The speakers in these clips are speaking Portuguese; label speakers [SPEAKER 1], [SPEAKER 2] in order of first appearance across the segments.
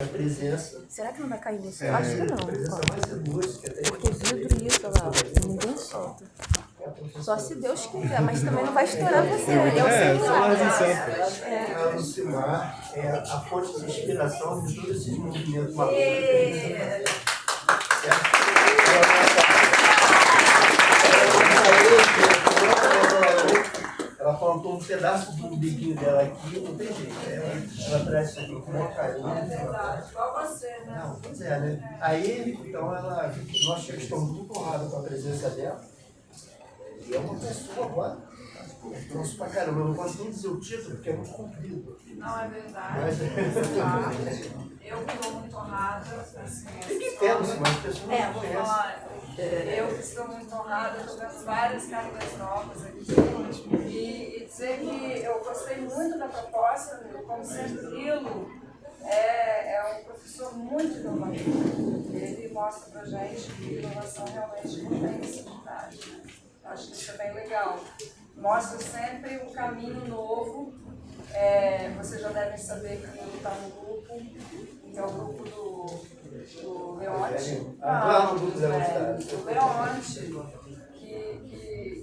[SPEAKER 1] A presença.
[SPEAKER 2] Será que não vai cair nisso? Eu acho que não.
[SPEAKER 1] A presença mais ilustre que
[SPEAKER 2] Porque vidro isso, olha lá, ninguém solta. Só se Deus quiser, mas também não vai estourar você. Eu sei lá.
[SPEAKER 1] A Lucimar é a fonte de inspiração de todos esses movimentos malucos. Ela plantou um pedaço do biquinho dela aqui, não tem jeito. Ela traz isso aqui com uma carinho.
[SPEAKER 3] É verdade, igual você, né?
[SPEAKER 1] Não, pois é, né? Aí, então, nós estamos muito honrados com a presença dela. E é uma pessoa agora. Nossa, pra caramba, eu não posso nem dizer o título, porque é muito comprido.
[SPEAKER 3] Não, é verdade.
[SPEAKER 1] Mas,
[SPEAKER 3] eu estou muito honrada. Assim,
[SPEAKER 1] temos, mas as pessoas não conhecem.
[SPEAKER 3] olha, eu estou muito honrada, estou vendo várias caras novas aqui. E dizer que eu gostei muito da proposta, como sempre, Nilo é um professor muito inovador. Ele mostra pra gente que inovação realmente não tem necessidade. Né? Acho que isso é bem legal. Mostra sempre um caminho novo. Vocês já devem saber que ele está no grupo, que é o grupo do Leonte. Do Leonte,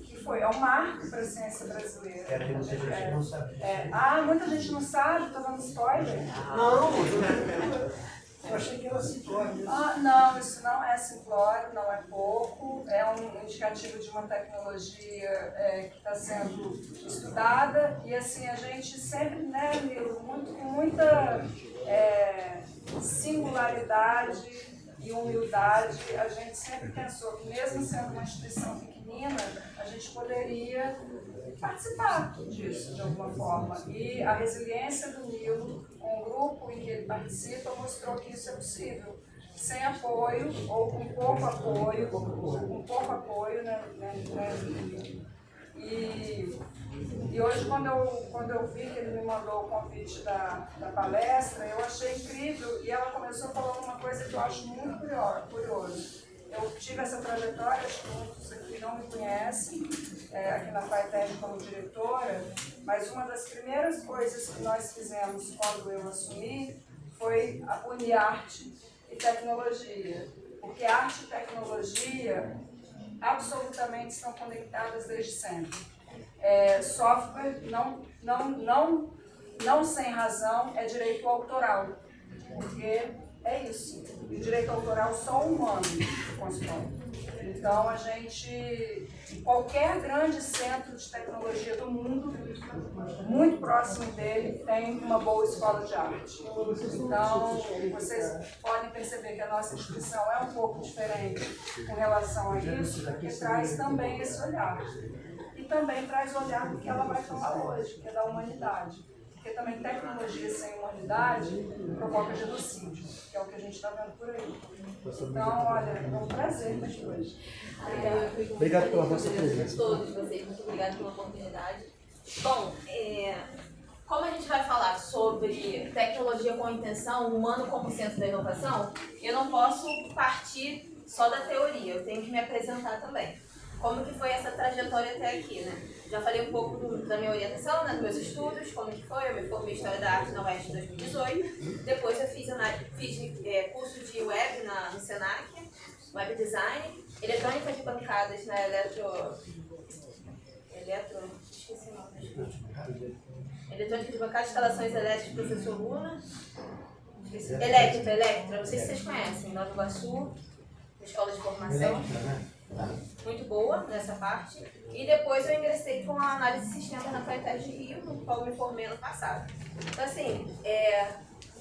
[SPEAKER 3] que é um marco para a ciência brasileira.
[SPEAKER 1] Muita gente não sabe.
[SPEAKER 3] Muita gente não sabe, estou dando spoiler.
[SPEAKER 1] Não, eu achei que era simplório.
[SPEAKER 3] Não, isso não é simplório, não é pouco. É um indicativo de uma tecnologia que está sendo estudada. E assim, a gente sempre, né, Nilo, com muita singularidade e humildade, a gente sempre pensou que mesmo sendo uma instituição pequenina, a gente poderia participar disso de alguma forma. E a resiliência do Nilo, um grupo em que ele participa, mostrou que isso é possível. Sem apoio, ou com pouco apoio, né? E hoje, quando eu vi que ele me mandou o convite da palestra, eu achei incrível, e ela começou falando uma coisa que eu acho muito curioso. Eu tive essa trajetória, acho que muitos aqui não me conhecem, aqui na FATEC como diretora, mas uma das primeiras coisas que nós fizemos quando eu assumi foi unir arte e tecnologia, porque arte e tecnologia absolutamente estão conectadas desde sempre. Software, não sem razão, é direito autoral, porque é isso. E o direito autoral só o humano constrói. Então, a gente, qualquer grande centro de tecnologia do mundo, muito próximo dele, tem uma boa escola de arte. Então, vocês podem perceber que a nossa instituição é um pouco diferente com relação a isso, porque traz também esse olhar. E também traz o olhar do que ela vai falar hoje, que é da humanidade. Porque também tecnologia sem humanidade provoca genocídio, que é o que a gente está vendo por aí. Então, olha, é um prazer estar aqui hoje.
[SPEAKER 4] Obrigado pela vossa presença.
[SPEAKER 5] Todos vocês, muito obrigada pela oportunidade. Bom, como a gente vai falar sobre tecnologia com intenção, humano como centro da inovação, eu não posso partir só da teoria, eu tenho que me apresentar também. Como que foi essa trajetória até aqui, né? Já falei um pouco da minha orientação, né, dos meus estudos, como que foi. Eu me formei em História da Arte na UEST em 2018. Depois eu fiz curso de web no Senac, web design, eletrônica de bancadas na esqueci o nome. Eletrônica de bancadas, instalações elétricas, professor Luna. Electra, não sei se vocês conhecem, Nova Iguaçu, escola de formação. Muito boa nessa parte. E depois eu ingressei com a análise de sistemas na FATEC de Rio, no qual eu me formei ano passado. Então, assim,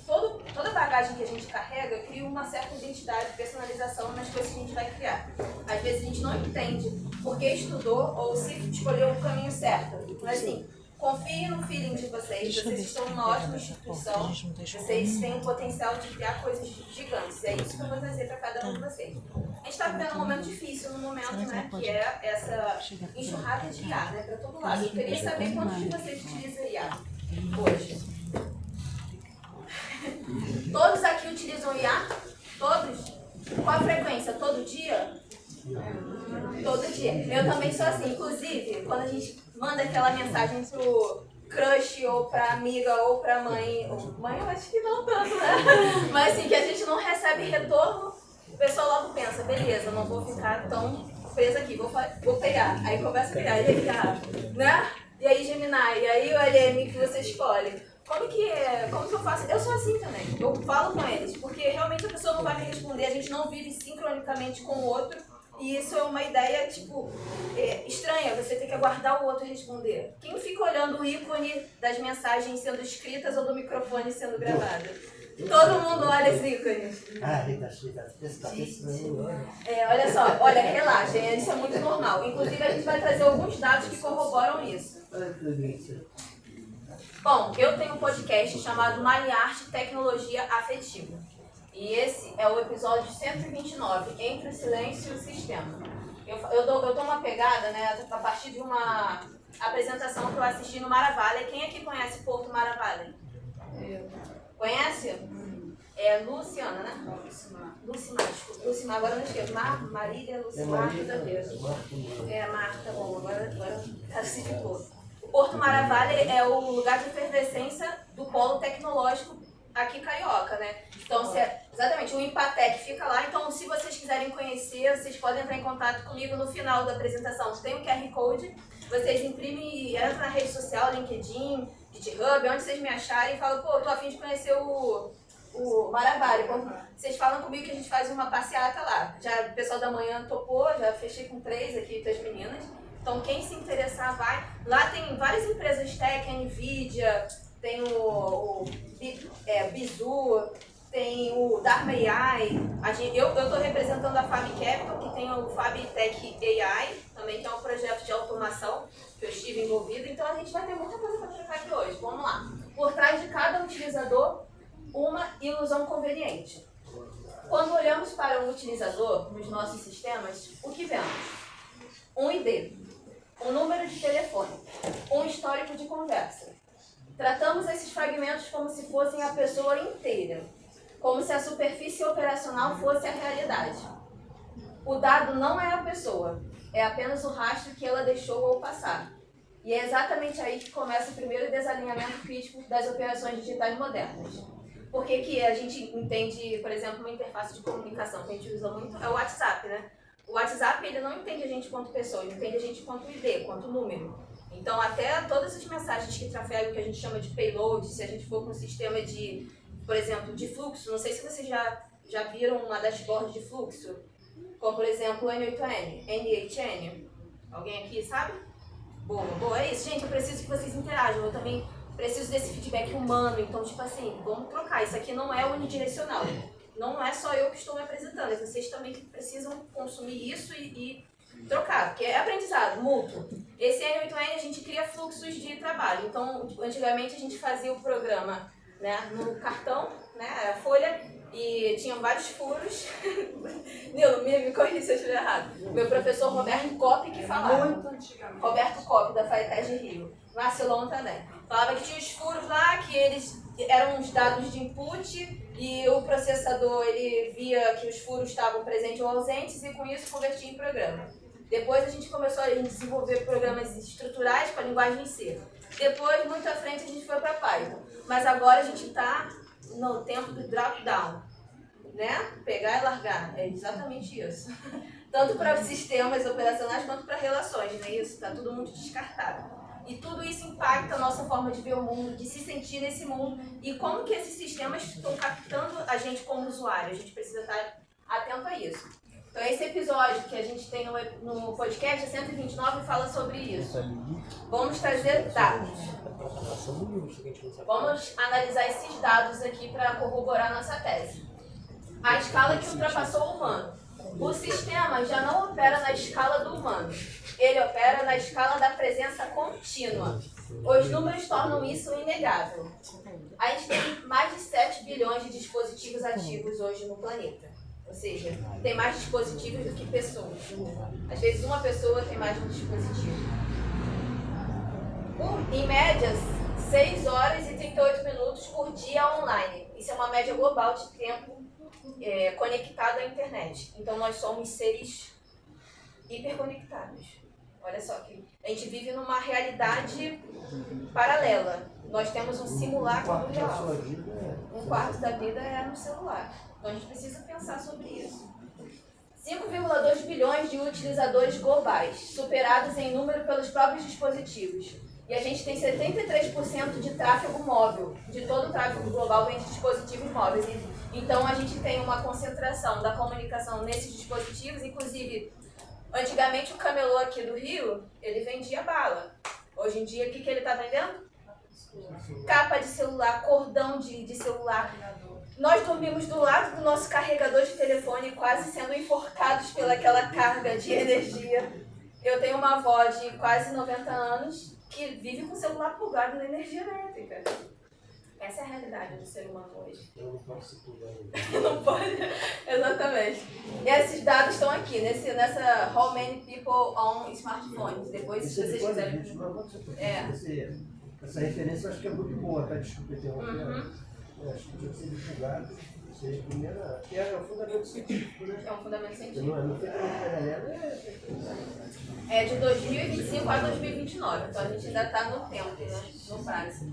[SPEAKER 5] toda a bagagem que a gente carrega cria uma certa identidade, personalização nas coisas que a gente vai criar. Às vezes a gente não entende porque estudou ou se escolheu o caminho certo. Mas, assim, confie no feeling de vocês. Vocês estão numa ótima instituição. Vocês têm o potencial de criar coisas gigantes. É isso que eu vou trazer para cada um de vocês. A gente está vivendo um momento difícil no momento, né? Que é essa enxurrada de IA, né? Para todo lado. Eu queria saber quantos de vocês utilizam IA hoje. Todos aqui utilizam IA? Todos? Qual a frequência? Todo dia? Todo dia. Eu também sou assim. Inclusive, quando a gente manda aquela mensagem pro crush, ou pra amiga, ou pra mãe. Mãe eu acho que não tanto, né? Mas assim, que a gente não recebe retorno, o pessoal logo pensa, beleza, não vou ficar tão presa aqui, vou pegar. Aí começa a criar, e aí, né? E aí Gemini, e aí o LM que você escolhe. Como que eu faço? Eu sou assim também. Eu falo com eles, porque realmente a pessoa não vai me responder, a gente não vive sincronicamente com o outro. E isso é uma ideia, tipo, estranha, você tem que aguardar o outro responder. Quem fica olhando o ícone das mensagens sendo escritas ou do microfone sendo gravado? Todo mundo olha os ícones. Olha só, olha, relaxem, isso é muito normal. Inclusive, a gente vai trazer alguns dados que corroboram isso. Bom, eu tenho um podcast chamado Maliarte Tecnologia Afetiva. E esse é o episódio 129, Entre o Silêncio e o Sistema. Eu dou uma pegada, né, a partir de uma apresentação que eu assisti no Maravilha. Quem aqui conhece Porto Maravilha? Conhece? É Luciana, né? Lucimar, agora eu não esqueço. Marília, Lucimar, tudo a ver. Marta, bom, agora classificou. O Porto Maravilha é o lugar de efervescência do polo tecnológico aqui carioca, né? Então, exatamente, o Empatec fica lá. Então, se vocês quiserem conhecer, vocês podem entrar em contato comigo no final da apresentação. Tem um QR Code, vocês imprimem e entram na rede social, LinkedIn, GitHub, onde vocês me acharem e falam, pô, tô a fim de conhecer o Maravilha. Vocês falam comigo que a gente faz uma passeata lá. Já o pessoal da manhã topou, já fechei com 3 aqui, 3 meninas. Então, quem se interessar, vai. Lá tem várias empresas tech, NVIDIA, tem o Bizu, tem o Dharma AI. Eu estou representando a Fab Capital, que tem o Fab Tech AI, também que é um projeto de automação que eu estive envolvido. Então, a gente vai ter muita coisa para trocar aqui hoje. Vamos lá. Por trás de cada utilizador, uma ilusão conveniente. Quando olhamos para o utilizador nos nossos sistemas, o que vemos? Um ID, um número de telefone, um histórico de conversa. Tratamos esses fragmentos como se fossem a pessoa inteira, como se a superfície operacional fosse a realidade. O dado não é a pessoa, é apenas o rastro que ela deixou ou passar. E é exatamente aí que começa o primeiro desalinhamento crítico das operações digitais modernas. Por que a gente entende, por exemplo, uma interface de comunicação que a gente usa muito é o WhatsApp, né? O WhatsApp, ele não entende a gente quanto pessoa, ele entende a gente quanto ID, quanto número. Então, até todas as mensagens que trafegam, que a gente chama de payload, se a gente for com um sistema de, por exemplo, de fluxo, não sei se vocês já viram uma dashboard de fluxo, como, por exemplo, o N8N, NHN. Alguém aqui sabe? Boa, é isso. Gente, eu preciso que vocês interajam, eu também preciso desse feedback humano, então, tipo assim, vamos trocar. Isso aqui não é unidirecional. Não é só eu que estou me apresentando, é vocês também que precisam consumir isso e trocar, porque é aprendizado mútuo. Esse N8N a gente cria fluxos de trabalho. Então, antigamente a gente fazia o programa, né, no cartão, né, a folha, e tinham vários furos. Nilo, me corrija se eu estiver errado. Meu professor Roberto Coppi que falava.
[SPEAKER 3] Muito antigamente.
[SPEAKER 5] Roberto Coppi, da FATEC de Rio. Marcelon também. Falava que tinha os furos lá, que eles eram os dados de input e o processador ele via que os furos estavam presentes ou ausentes e com isso convertia em programa. Depois a gente começou a desenvolver programas estruturais com a linguagem C. Depois, muito à frente, a gente foi para Python. Mas agora a gente está no tempo do drop-down, né? Pegar e largar. É exatamente isso. Tanto para sistemas operacionais quanto para relações, né? Isso está tudo muito descartado. E tudo isso impacta a nossa forma de ver o mundo, de se sentir nesse mundo e como que esses sistemas estão captando a gente como usuário. A gente precisa estar atento a isso. Então esse episódio que a gente tem no podcast, 129, fala sobre isso. Vamos trazer dados. Vamos analisar esses dados aqui para corroborar nossa tese. A escala que ultrapassou o humano. O sistema já não opera na escala do humano. Ele opera na escala da presença contínua. Os números tornam isso inegável. A gente tem mais de 7 bilhões de dispositivos ativos hoje no planeta. Ou seja, tem mais dispositivos do que pessoas. Às vezes uma pessoa tem mais de um dispositivo. Em média, 6 horas e 38 minutos por dia online. Isso é uma média global de tempo conectado à internet. Então nós somos seres hiperconectados. Olha só, que a gente vive numa realidade paralela. Nós temos um simulacro do real. Um quarto da vida é no celular. Então a gente precisa pensar sobre isso. 5,2 bilhões de utilizadores globais, superados em número pelos próprios dispositivos. E a gente tem 73% de tráfego móvel, de todo o tráfego global vem de dispositivos móveis. Então a gente tem uma concentração da comunicação nesses dispositivos, inclusive, antigamente o camelô aqui do Rio, ele vendia bala. Hoje em dia, o que ele está vendendo? Capa de celular, cordão de celular. Nós dormimos do lado do nosso carregador de telefone, quase sendo enforcados pelaquela carga de energia. Eu tenho uma avó de quase 90 anos que vive com o celular plugado na energia elétrica. Essa é a realidade do ser humano hoje.
[SPEAKER 1] Eu não posso se plugar.
[SPEAKER 5] Não pode. Exatamente. E esses dados estão aqui, nessa How Many People on Smartphones. Depois, se vocês quiserem.
[SPEAKER 1] Essa referência eu acho que é muito boa, tá? Desculpa interromper. Acho que tinha que ser divulgado. Seja a primeira. Que é o fundamento científico, né?
[SPEAKER 5] É um fundamento científico.
[SPEAKER 1] Não foi paralelo,
[SPEAKER 5] É de 2025 a 2029, então a gente ainda está no tempo, né? No prazo.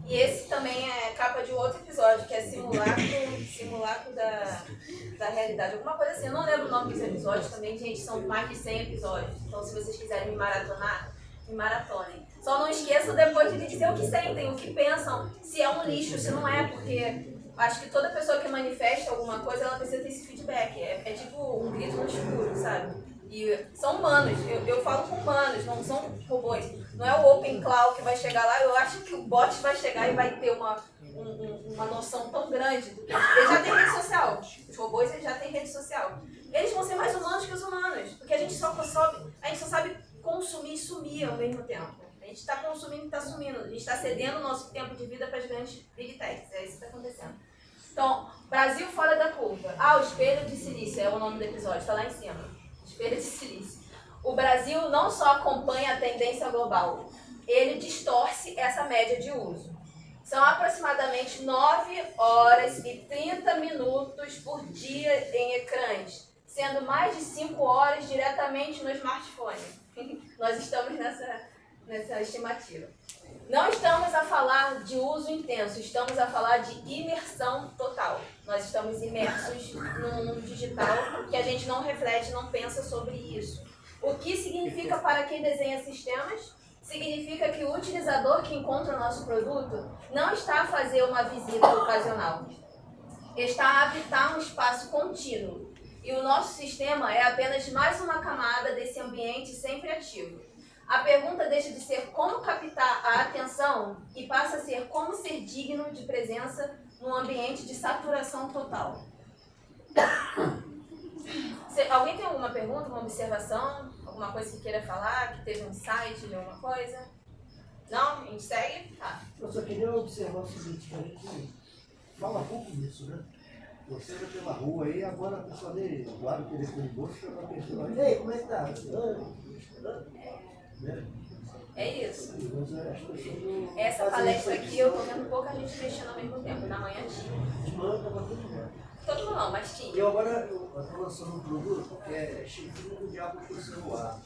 [SPEAKER 5] E esse também é capa de um outro episódio, que é simulacro da realidade. Alguma coisa assim, eu não lembro o nome dos episódios também, gente, são mais de 100 episódios. Então se vocês quiserem me maratonar, me maratonem. Só não esqueçam depois de dizer o que sentem, o que pensam, se é um lixo, se não é, porque acho que toda pessoa que manifesta alguma coisa, ela precisa ter esse feedback. É tipo um grito no escuro, sabe? E são humanos, eu falo com humanos, não são robôs. Não é o Open Cloud que vai chegar lá, eu acho que o bot vai chegar e vai ter uma noção tão grande. Ele já tem rede social, os robôs eles já têm rede social. Eles vão ser mais humanos que os humanos, porque a gente só sabe consumir e sumir ao mesmo tempo. A gente está consumindo e está sumindo, a gente está cedendo o nosso tempo de vida para as grandes big techs, é isso que está acontecendo. Então, Brasil fora da curva. O espelho de silício é o nome do episódio, está lá em cima. Espelho de silício. O Brasil não só acompanha a tendência global, ele distorce essa média de uso. São aproximadamente 9 horas e 30 minutos por dia em ecrãs, sendo mais de 5 horas diretamente no smartphone. Nós estamos nessa estimativa. Não estamos a falar de uso intenso, estamos a falar de imersão total. Nós estamos imersos num mundo digital que a gente não reflete, não pensa sobre isso. O que significa para quem desenha sistemas? Significa que o utilizador que encontra o nosso produto não está a fazer uma visita ocasional, está a habitar um espaço contínuo. E o nosso sistema é apenas mais uma camada desse ambiente sempre ativo. A pergunta deixa de ser como captar a atenção e passa a ser como ser digno de presença num ambiente de saturação total. Alguém tem alguma pergunta, uma observação, alguma coisa que queira falar, que teve um insight de alguma coisa? Não? A gente segue? Tá.
[SPEAKER 1] Eu só queria observar o seguinte, que a gente fala pouco disso, né? Você anda pela rua aí, agora a pessoa dele guarda o telefone no bolso, chama a pessoa, ei, como é que tá?
[SPEAKER 5] É isso. Essa palestra aqui eu tô vendo pouca gente mexendo ao mesmo tempo. Na manhã tinha. Todo mundo não, mas tinha.
[SPEAKER 1] E agora eu tô lançando um produto que é chifrinho do diabo pro celular.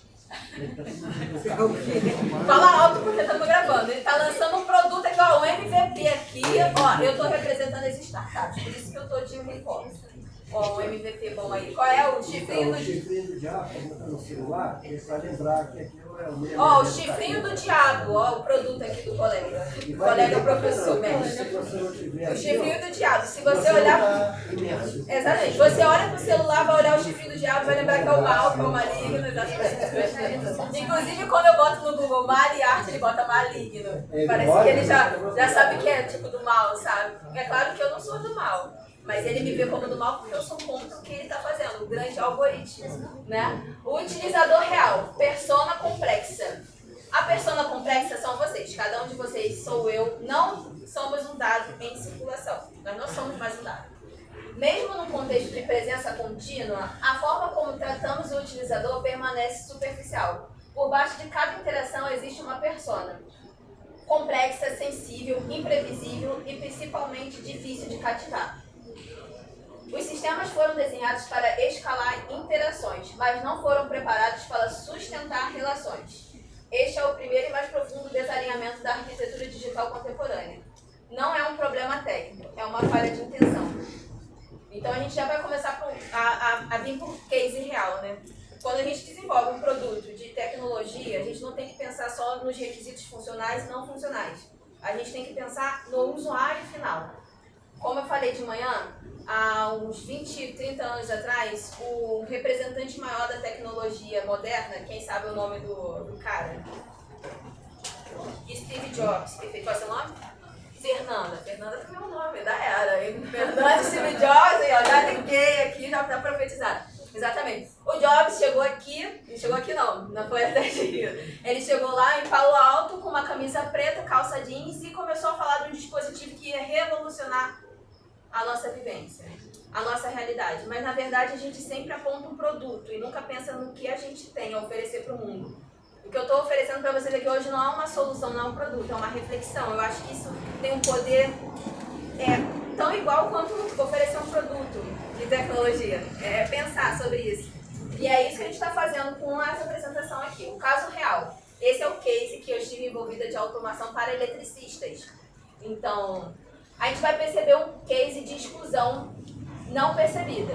[SPEAKER 5] Fala alto porque estamos gravando. Ele tá lançando um produto aqui, ó, um MVP aqui. Ó, eu tô representando as startups, por isso que eu tô de uniforme. Ó, um MVP bom aí. Qual é o chifrinho do diabo?
[SPEAKER 1] O chifrinho do diabo, tá botando no celular, ele vai lembrar que aqui é o mesmo.
[SPEAKER 5] Ó, o chifrinho do diabo, ó, o produto aqui do colega. O colega professor, mestre. O chifrinho do diabo. Se você olhar. Exatamente. Você olha pro celular, vai olhar o chifrinho do diabo, vai lembrar que é o mal, que é o maligno. Exatamente. Inclusive, quando eu boto no Google mal e arte, ele bota maligno. Parece que ele já sabe que é tipo do mal, sabe? É claro que eu não sou do mal. Mas ele me vê como do mal porque eu sou contra o que ele está fazendo, o grande algoritmo, né? O utilizador real, persona complexa. A persona complexa são vocês, cada um de vocês sou eu, não somos um dado em circulação, nós não somos mais um dado. Mesmo no contexto de presença contínua, a forma como tratamos o utilizador permanece superficial. Por baixo de cada interação existe uma persona. Complexa, sensível, imprevisível e principalmente difícil de cativar. Os sistemas sistemas foram desenhados para escalar interações, mas não foram preparados para sustentar relações. Este é o primeiro e mais profundo desalinhamento da arquitetura digital contemporânea. Não é um problema técnico, é uma falha de intenção. Então a gente já vai começar a vir por case real, né? Quando a gente desenvolve um produto de tecnologia, a gente não tem que pensar só nos requisitos funcionais e não funcionais. A gente tem que pensar no usuário final. Como eu falei de manhã, há uns 20, 30 anos atrás, o representante maior da tecnologia moderna, quem sabe o nome do cara? Steve Jobs. Qual é o seu nome? Fernanda. Fernanda foi meu nome, da era. Fernanda, Steve Jobs, ó, já liguei aqui, já está profetizado. Exatamente. O Jobs chegou aqui não foi até Rio. Ele chegou lá em Palo Alto com uma camisa preta, calça jeans e começou a falar de um dispositivo que ia revolucionar a nossa vivência, a nossa realidade. Mas na verdade a gente sempre aponta um produto e nunca pensa no que a gente tem a oferecer para o mundo. O que eu estou oferecendo para vocês aqui hoje não é uma solução, não é um produto, é uma reflexão. Eu acho que isso tem um poder tão igual quanto oferecer um produto de tecnologia. É pensar sobre isso. E é isso que a gente está fazendo com essa apresentação aqui. O caso real. Esse é o case que eu estive envolvida de automação para eletricistas. Então, a gente vai perceber um case de exclusão não percebida.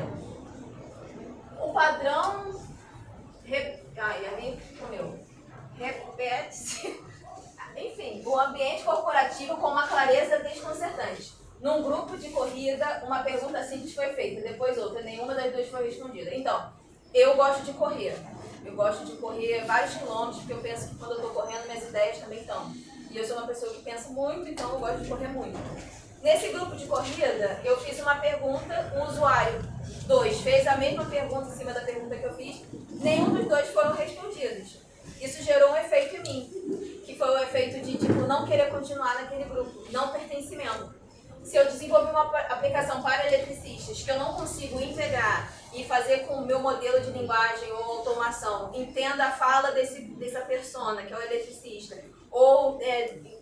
[SPEAKER 5] O padrão... repete-se. Enfim, o ambiente corporativo com uma clareza desconcertante. Num grupo de corrida, uma pergunta simples foi feita, depois outra, nenhuma das duas foi respondida. Então, eu gosto de correr. Eu gosto de correr vários quilômetros, porque eu penso que quando eu estou correndo, minhas ideias também estão. E eu sou uma pessoa que pensa muito, então eu gosto de correr muito. Nesse grupo de corrida, eu fiz uma pergunta, o usuário 2 fez a mesma pergunta em cima da pergunta que eu fiz, nenhum dos dois foram respondidos. Isso gerou um efeito em mim, que foi o efeito de não querer continuar naquele grupo, não pertencimento. Se eu desenvolver uma aplicação para eletricistas que eu não consigo integrar e fazer com o meu modelo de linguagem ou automação, entenda a fala dessa persona, que é o eletricista, ou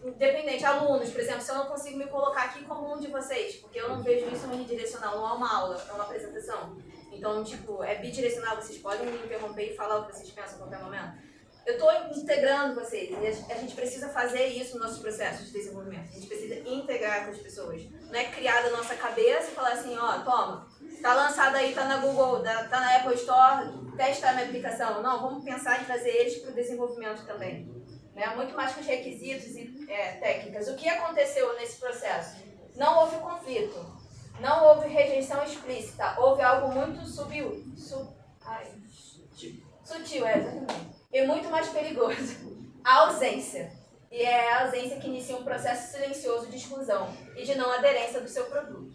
[SPEAKER 5] independente, alunos, por exemplo, se eu não consigo me colocar aqui como um de vocês, porque eu não vejo isso unidirecional, não é uma aula, é uma apresentação. Então, é bidirecional, vocês podem me interromper e falar o que vocês pensam a qualquer momento. Eu estou integrando vocês e a gente precisa fazer isso no nosso processo de desenvolvimento. A gente precisa integrar com as pessoas. Não é criar da nossa cabeça e falar assim, ó, toma, tá lançado aí, tá na Google, tá na Apple Store, testa a minha aplicação. Não, vamos pensar em trazer eles para o desenvolvimento também. Né? Muito mais que os requisitos e técnicas. O que aconteceu nesse processo? Não houve conflito, não houve rejeição explícita, houve algo muito sutil, exatamente. E muito mais perigoso, a ausência. E é a ausência que inicia um processo silencioso de exclusão e de não aderência do seu produto.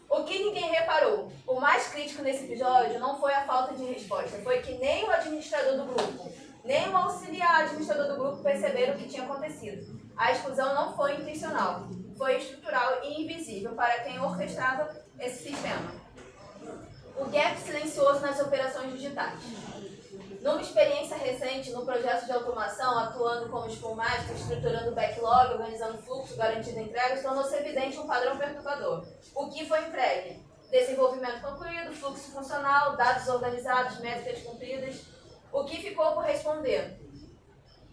[SPEAKER 5] O que ninguém reparou, o mais crítico nesse episódio não foi a falta de resposta, foi que nem o administrador do grupo, nem o auxiliar administrador do grupo perceberam o que tinha acontecido. A exclusão não foi intencional, foi estrutural e invisível para quem orquestrava esse sistema. O gap silencioso nas operações digitais. Numa experiência recente no projeto de automação, atuando como Scrum Master, estruturando o backlog, organizando fluxo, garantindo entregas, tornou-se evidente um padrão perturbador. O que foi entregue? Desenvolvimento concluído, fluxo funcional, dados organizados, métricas cumpridas. O que ficou por responder?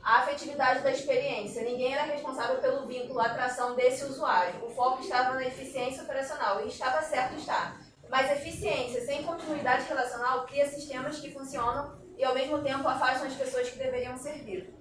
[SPEAKER 5] A afetividade da experiência. Ninguém era responsável pelo vínculo, a atração desse usuário. O foco estava na eficiência operacional e estava certo estar. Mas eficiência sem continuidade relacional cria sistemas que funcionam e ao mesmo tempo afastam as pessoas que deveriam servir.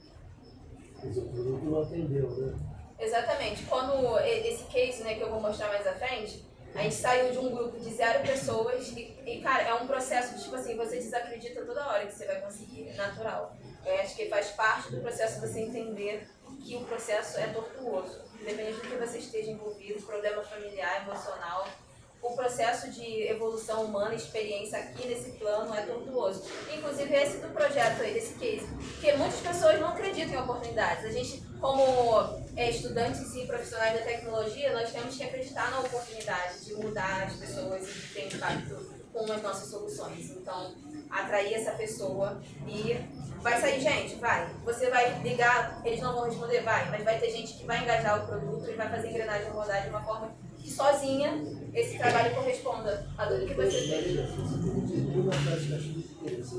[SPEAKER 4] Mas o produto não atendeu, né?
[SPEAKER 5] Exatamente. Quando esse case, né, que eu vou mostrar mais à frente, a gente saiu de um grupo de 0 pessoas e, cara, é um processo de, você desacredita toda hora que você vai conseguir, é natural. Eu acho que faz parte do processo você entender que o processo é tortuoso. Independente do que você esteja envolvido, problema familiar, emocional, o processo de evolução humana, experiência aqui nesse plano é tortuoso. Inclusive esse do projeto aí, desse case. Porque muitas pessoas não acreditam em oportunidades. A gente, como estudantes e profissionais da tecnologia, nós temos que acreditar na oportunidade de mudar as pessoas e de ter impacto com as nossas soluções. Então, atrair essa pessoa e vai sair gente, vai. Você vai ligar, eles não vão responder, vai. Mas vai ter gente que vai engajar o produto e vai fazer a engrenagem rodar de uma forma que sozinha esse trabalho corresponda a tudo que você fez.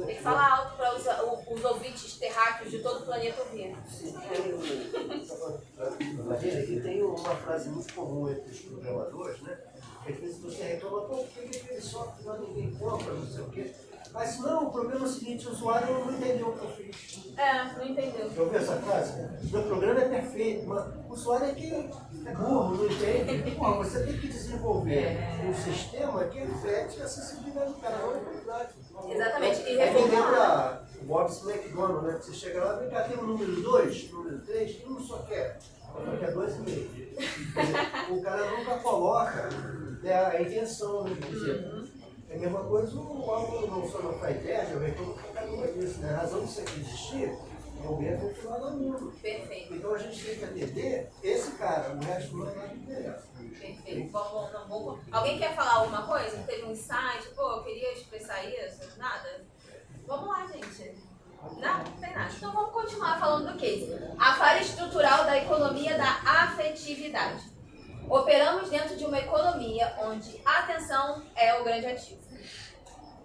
[SPEAKER 5] Tem que falar alto para os ouvintes terráqueos de todo o planeta ouvir.
[SPEAKER 1] Imagina, aqui tem uma frase muito comum entre os programadores, né? Às vezes você reclama, pô, por que aquele software lá ninguém compra, não sei o quê. Mas não, o problema é o seguinte, o usuário não entendeu o que eu fiz.
[SPEAKER 5] Não entendeu.
[SPEAKER 1] Já ouviu essa frase? Meu programa é perfeito, mas o usuário é que é burro, não entende. Pô, você tem que desenvolver um sistema que reflete a acessibilidade do cara, não é verdade.
[SPEAKER 5] Exatamente. E
[SPEAKER 1] Aí me
[SPEAKER 5] reformular.
[SPEAKER 1] lembra o Bob's McDonald, né? Que você chega lá, vem cá, tem o número 2, número 3, que um só quer. Só quer 2,5. Quer dizer, o cara nunca coloca a intenção, né? Quer dizer, é a mesma coisa o álbum não só não faz ideia, eu reclamo por causa disso, né? A razão disso aqui existir é o bem continuar no mundo.
[SPEAKER 5] Perfeito.
[SPEAKER 1] Então a gente tem que atender esse cara, o resto não é nada interessa.
[SPEAKER 5] Perfeito. Vamos. Alguém quer falar alguma coisa? Teve um insight? Pô, eu queria expressar isso? Nada? Vamos lá, gente. Não tem nada. Então vamos continuar falando do case. A falha estrutural da economia da afetividade. Operamos dentro de uma economia onde a atenção é o grande ativo.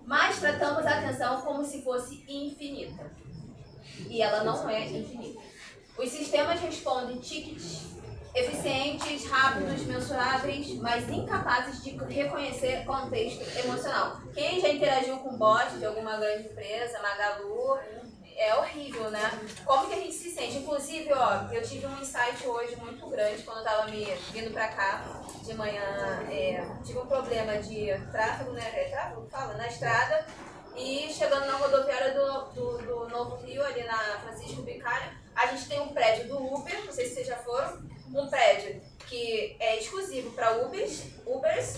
[SPEAKER 5] Mas tratamos a atenção como se fosse infinita. E ela não é infinita. Os sistemas respondem tickets eficientes, rápidos, mensuráveis, mas incapazes de reconhecer contexto emocional. Quem já interagiu com bot de alguma grande empresa, Magalu, é horrível, né? Como que a gente se sente? Inclusive, ó, eu tive um insight hoje muito grande quando eu tava vindo pra cá de manhã. Tive um problema de tráfego, né? Tráfego que fala? Na estrada. E chegando na rodoviária do Novo Rio, ali na Francisco Bicalho, a gente tem um prédio do Uber, não sei se vocês já foram, um prédio que é exclusivo para Ubers,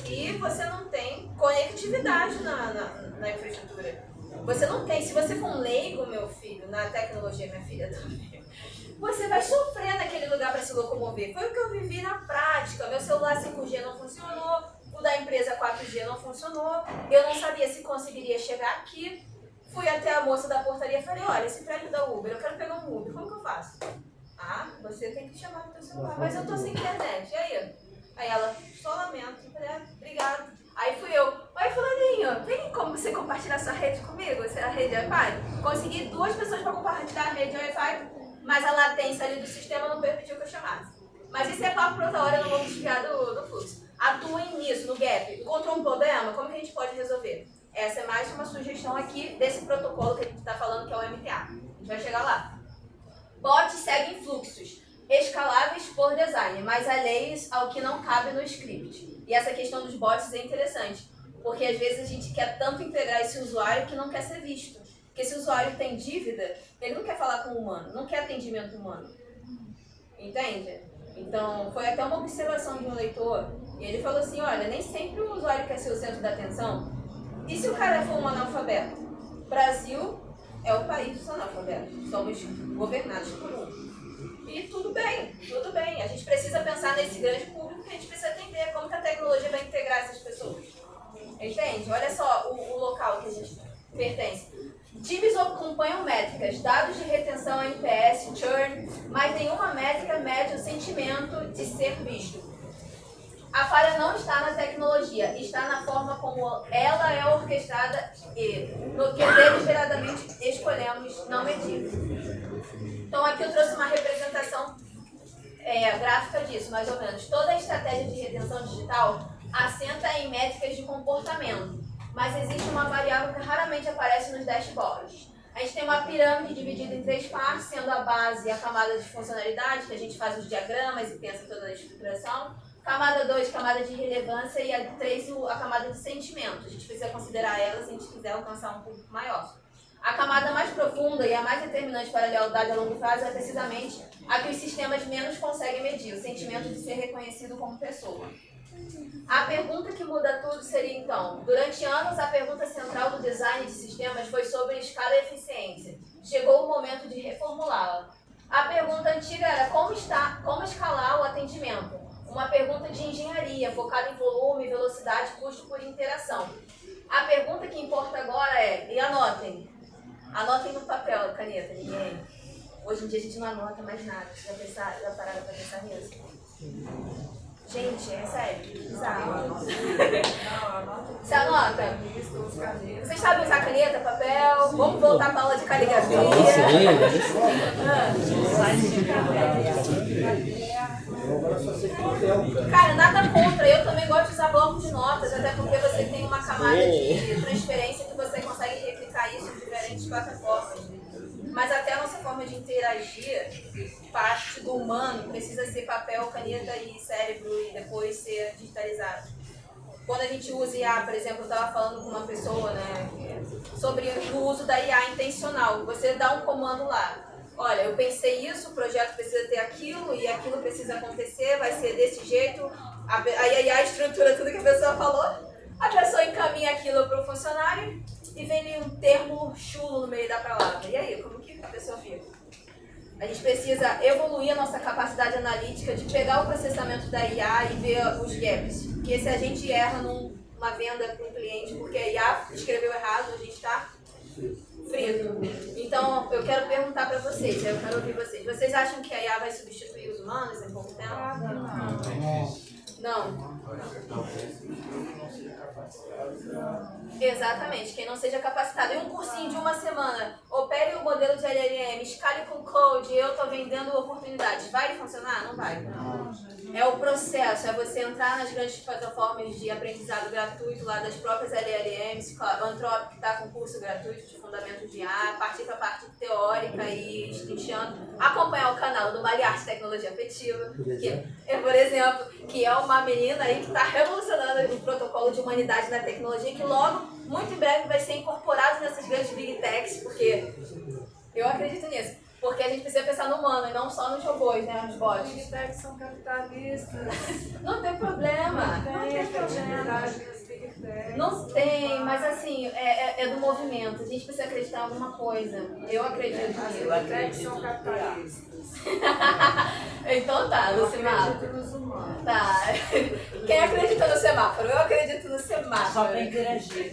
[SPEAKER 5] e você não tem conectividade na infraestrutura. Você não tem, se você for um leigo, meu filho, na tecnologia, minha filha também, você vai sofrer naquele lugar para se locomover. Foi o que eu vivi na prática. Meu celular 5G não funcionou, o da empresa 4G não funcionou, eu não sabia se conseguiria chegar aqui. Fui até a moça da portaria e falei, olha, esse prédio da Uber, eu quero pegar um Uber, como que eu faço? Ah, você tem que chamar no teu celular, mas eu tô sem internet, e aí? Aí ela, só lamento, eu falei, obrigado. Aí fui eu, oi fulaninho, tem como você compartilhar sua rede comigo, a rede Wi-Fi? Consegui 2 pessoas para compartilhar a rede Wi-Fi, mas a latência ali do sistema não permitiu que eu chamasse. Mas isso é papo para outra hora, eu não vou me desviar do fluxo. Atuem nisso, no gap. Encontrou um problema, como que a gente pode resolver? Essa é mais uma sugestão aqui desse protocolo que a gente está falando, que é o MTA. A gente vai chegar lá. Bots seguem fluxos escaláveis por design, mas alheios ao que não cabe no script. E essa questão dos bots é interessante, porque às vezes a gente quer tanto integrar esse usuário que não quer ser visto. Porque se o usuário tem dívida, ele não quer falar com o humano, não quer atendimento humano. Entende? Então, foi até uma observação de um leitor, e ele falou assim, olha, nem sempre o usuário quer ser o centro da atenção. E se o cara for um analfabeto? O Brasil é o país dos analfabetos. Somos governados por um. E tudo bem. A gente precisa pensar nesse grande público que a gente precisa entender como que a tecnologia vai integrar essas pessoas. Entende? Olha só o local que a gente pertence. Times acompanham métricas, dados de retenção NPS, churn, mas nenhuma métrica mede o sentimento de ser visto. A falha não está na tecnologia, está na forma como ela é orquestrada e no que deliberadamente escolhemos não medir. Então aqui eu trouxe uma representação gráfica disso, mais ou menos. Toda a estratégia de retenção digital assenta em métricas de comportamento, mas existe uma variável que raramente aparece nos dashboards. A gente tem uma pirâmide dividida em 3 partes, sendo a base a camada de funcionalidade, que a gente faz os diagramas e pensa toda a estruturação. Camada 2, camada de relevância, e a 3, a camada de sentimento. A gente precisa considerar ela se a gente quiser alcançar um público maior. A camada mais profunda e a mais determinante para a lealdade a longo prazo é precisamente a que os sistemas menos conseguem medir, o sentimento de ser reconhecido como pessoa. A pergunta que muda tudo seria então, durante anos a pergunta central do design de sistemas foi sobre escala e eficiência. Chegou o momento de reformulá-la. A pergunta antiga era como escalar o atendimento. Uma pergunta de engenharia, focada em volume, velocidade, custo por interação. A pergunta que importa agora é, e anotem no papel, caneta, ninguém. Hoje em dia a gente não anota mais nada. Já pararam para pensar nisso? Gente, é sério, bizarro. Você anota? Vocês sabem usar caneta, papel? Vamos voltar para aula de caligrafia. Cara, nada contra. Eu também gosto de usar bloco de notas, até porque você tem uma camada de transferência que você consegue replicar isso em diferentes plataformas. Mas até a nossa forma de interagir, parte do humano, precisa ser papel, caneta e cérebro e depois ser digitalizado. Quando a gente usa IA, por exemplo, eu estava falando com uma pessoa, né, sobre o uso da IA intencional. Você dá um comando lá. Olha, eu pensei isso, o projeto precisa ter aquilo e aquilo precisa acontecer, vai ser desse jeito. Aí a IA estrutura tudo que a pessoa falou, a pessoa encaminha aquilo para o funcionário e vem ali um termo chulo no meio da palavra. E aí, como que a pessoa fica? A gente precisa evoluir a nossa capacidade analítica de pegar o processamento da IA e ver os gaps. Porque se a gente erra numa venda para um cliente porque a IA escreveu errado, a gente está frito. Então, eu quero perguntar para vocês, eu quero ouvir vocês. Vocês acham que a IA vai substituir os humanos em pouco tempo? Não. Exatamente, quem não seja capacitado. E um cursinho de uma semana, opere o modelo de LLM, escale com code, eu estou vendendo oportunidades. Vai funcionar? Não vai. É o processo, é você entrar nas grandes plataformas de aprendizado gratuito lá das próprias LLMs, a Anthropic que está com curso gratuito de fundamentos de IA, partir para a parte teórica e estinchando, acompanhar o canal do Maliarte Tecnologia Afetiva, por exemplo, que é uma menina aí que está revolucionando o protocolo de humanidade na tecnologia, que logo, muito em breve, vai ser incorporado nessas grandes big techs, porque eu acredito nisso. Porque a gente precisa pensar no humano e não só nos robôs, né, nos bots.
[SPEAKER 3] Os big techs são capitalistas.
[SPEAKER 5] Não tem problema.
[SPEAKER 3] Não tem efetividade nos big techs.
[SPEAKER 5] Não tem, mas assim, é do movimento. A gente precisa acreditar em alguma coisa. Eu acredito nisso.
[SPEAKER 3] Os big techs são capitalistas.
[SPEAKER 5] Então tá,
[SPEAKER 3] Eu
[SPEAKER 5] no semáforo.
[SPEAKER 3] acredito nos humanos.
[SPEAKER 5] Tá. Quem acredita no semáforo? Eu acredito no semáforo.
[SPEAKER 6] Só para interagir.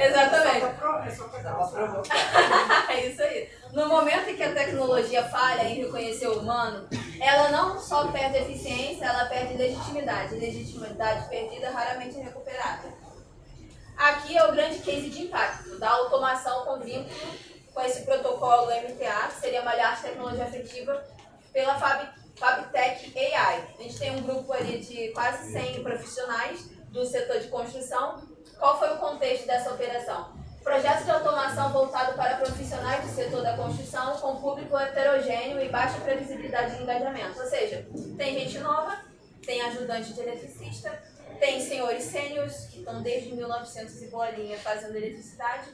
[SPEAKER 5] Exatamente.
[SPEAKER 3] É só pra provocar.
[SPEAKER 5] É isso aí. No momento em que a tecnologia falha em reconhecer o humano, ela não só perde eficiência, ela perde legitimidade. Legitimidade perdida raramente é recuperada. Aqui é o grande case de impacto da automação com vínculo com esse protocolo MTA, que seria Maliarte Tecnologia Afetiva, pela Fabtech AI. A gente tem um grupo ali de quase 100 profissionais do setor de construção. Qual foi o contexto dessa operação? Projeto de automação voltado para profissionais do setor da construção com público heterogêneo e baixa previsibilidade de engajamento. Ou seja, tem gente nova, tem ajudante de eletricista, tem senhores sêniores que estão desde 1900 e bolinha fazendo eletricidade.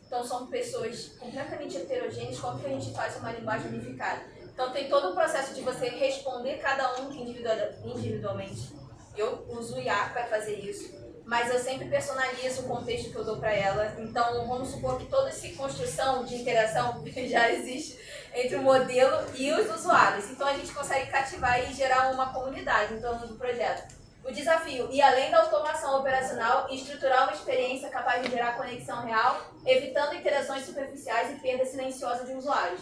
[SPEAKER 5] Então são pessoas completamente heterogêneas. Como que a gente faz uma linguagem unificada? Então tem todo o processo de você responder cada um individualmente. Eu uso o IA para fazer isso. Mas eu sempre personalizo o contexto que eu dou para ela. Então, vamos supor que toda essa construção de interação já existe entre o modelo e os usuários. Então, a gente consegue cativar e gerar uma comunidade em torno do projeto. O desafio, ir além da automação operacional e estruturar uma experiência capaz de gerar conexão real, evitando interações superficiais e perda silenciosa de usuários.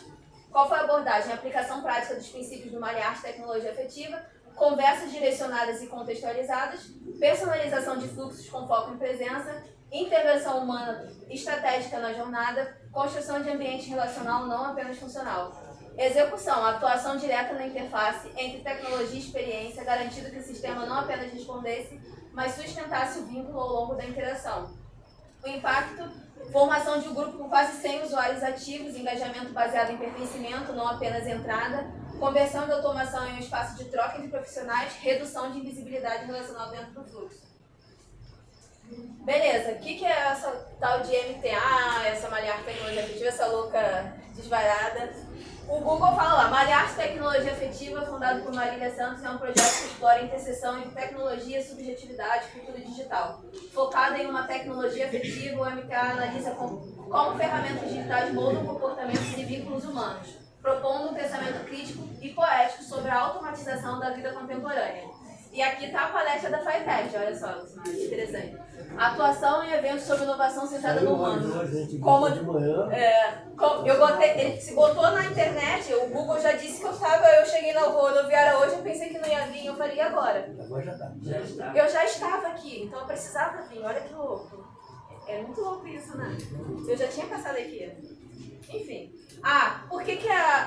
[SPEAKER 5] Qual foi a abordagem? A aplicação prática dos princípios do Maliarte Tecnologia Afetiva, conversas direcionadas e contextualizadas, personalização de fluxos com foco em presença, intervenção humana estratégica na jornada, construção de ambiente relacional não apenas funcional. Execução, atuação direta na interface entre tecnologia e experiência, garantindo que o sistema não apenas respondesse, mas sustentasse o vínculo ao longo da interação. O impacto, formação de um grupo com quase 100 usuários ativos, engajamento baseado em pertencimento, não apenas entrada, conversão de automação em um espaço de troca entre profissionais, redução de invisibilidade relacional dentro do fluxo. Beleza, o que é essa tal de MTA, essa Maliarte Tecnologia Afetiva, essa louca desvarada? O Google fala lá, Maliarte Tecnologia Afetiva, fundado por Marília Santos, é um projeto que explora a interseção entre tecnologia, subjetividade e cultura digital. Focado em uma tecnologia afetiva, o MTA analisa como ferramentas digitais moldam comportamentos e vínculos humanos, propondo um pensamento crítico e poético sobre a automatização da vida contemporânea. E aqui está a palestra da FATEC, olha só, que interessante. Atuação em eventos sobre inovação centrada no humano. Como
[SPEAKER 4] de manhã.
[SPEAKER 5] eu botei, ele se botou na internet, o Google já disse que eu estava, eu cheguei na rodoviária hoje, eu pensei que não ia vir, eu falei, e agora?
[SPEAKER 4] Agora já tá.
[SPEAKER 5] Eu já estava aqui, então eu precisava vir, olha que louco. É muito louco isso, né? Eu já tinha passado aqui. Enfim. Por que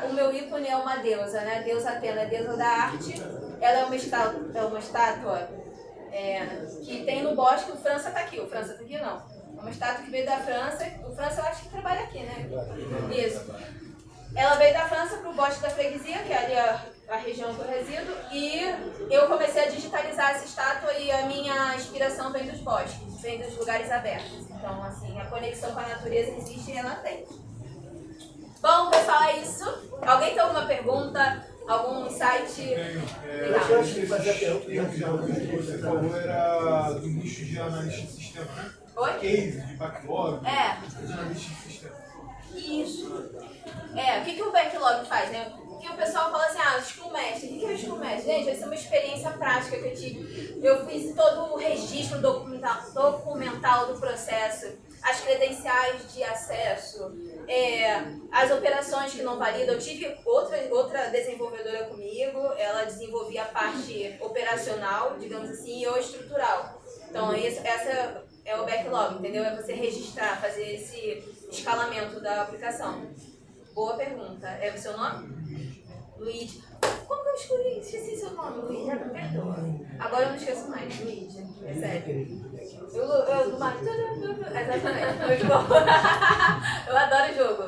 [SPEAKER 5] o meu ícone é uma deusa, né? A deusa Atena é deusa da arte. Ela é uma estátua que tem no bosque. O França tá aqui não. É uma estátua que veio da França. O França eu acho que trabalha aqui, né? Isso. Ela veio da França para o bosque da Freguesia, que é ali a região que eu resido, e eu comecei a digitalizar essa estátua e a minha inspiração vem dos bosques, vem dos lugares abertos. Então, assim, a conexão com a natureza existe e ela tem. Bom, pessoal, é isso. Alguém tem alguma pergunta? Algum insight?
[SPEAKER 4] Eu acho que fazer a pergunta
[SPEAKER 6] que você falou era do nicho de analista de sistema, né?
[SPEAKER 5] Oi?
[SPEAKER 6] Case, de backlog, de analista de sistema.
[SPEAKER 5] Isso. O que o backlog faz, né? Porque o pessoal fala assim, Scrum Master. O que é o Scrum Master? Gente, essa é uma experiência prática que eu tive. Eu fiz todo o registro documental do processo, as credenciais de acesso, as operações que não validam. Eu tive outra desenvolvedora comigo, ela desenvolvia a parte operacional, digamos assim, e eu estrutural. Então, essa é o backlog, entendeu? É você registrar, fazer esse escalamento da aplicação. Boa pergunta. É o seu nome? Luigi. Como que eu esqueci seu nome, Luigi? Já me perdoa. Agora eu não esqueço mais, Luigi. É sério. Eu do Mario. Exatamente. Muito bom. Eu adoro o jogo.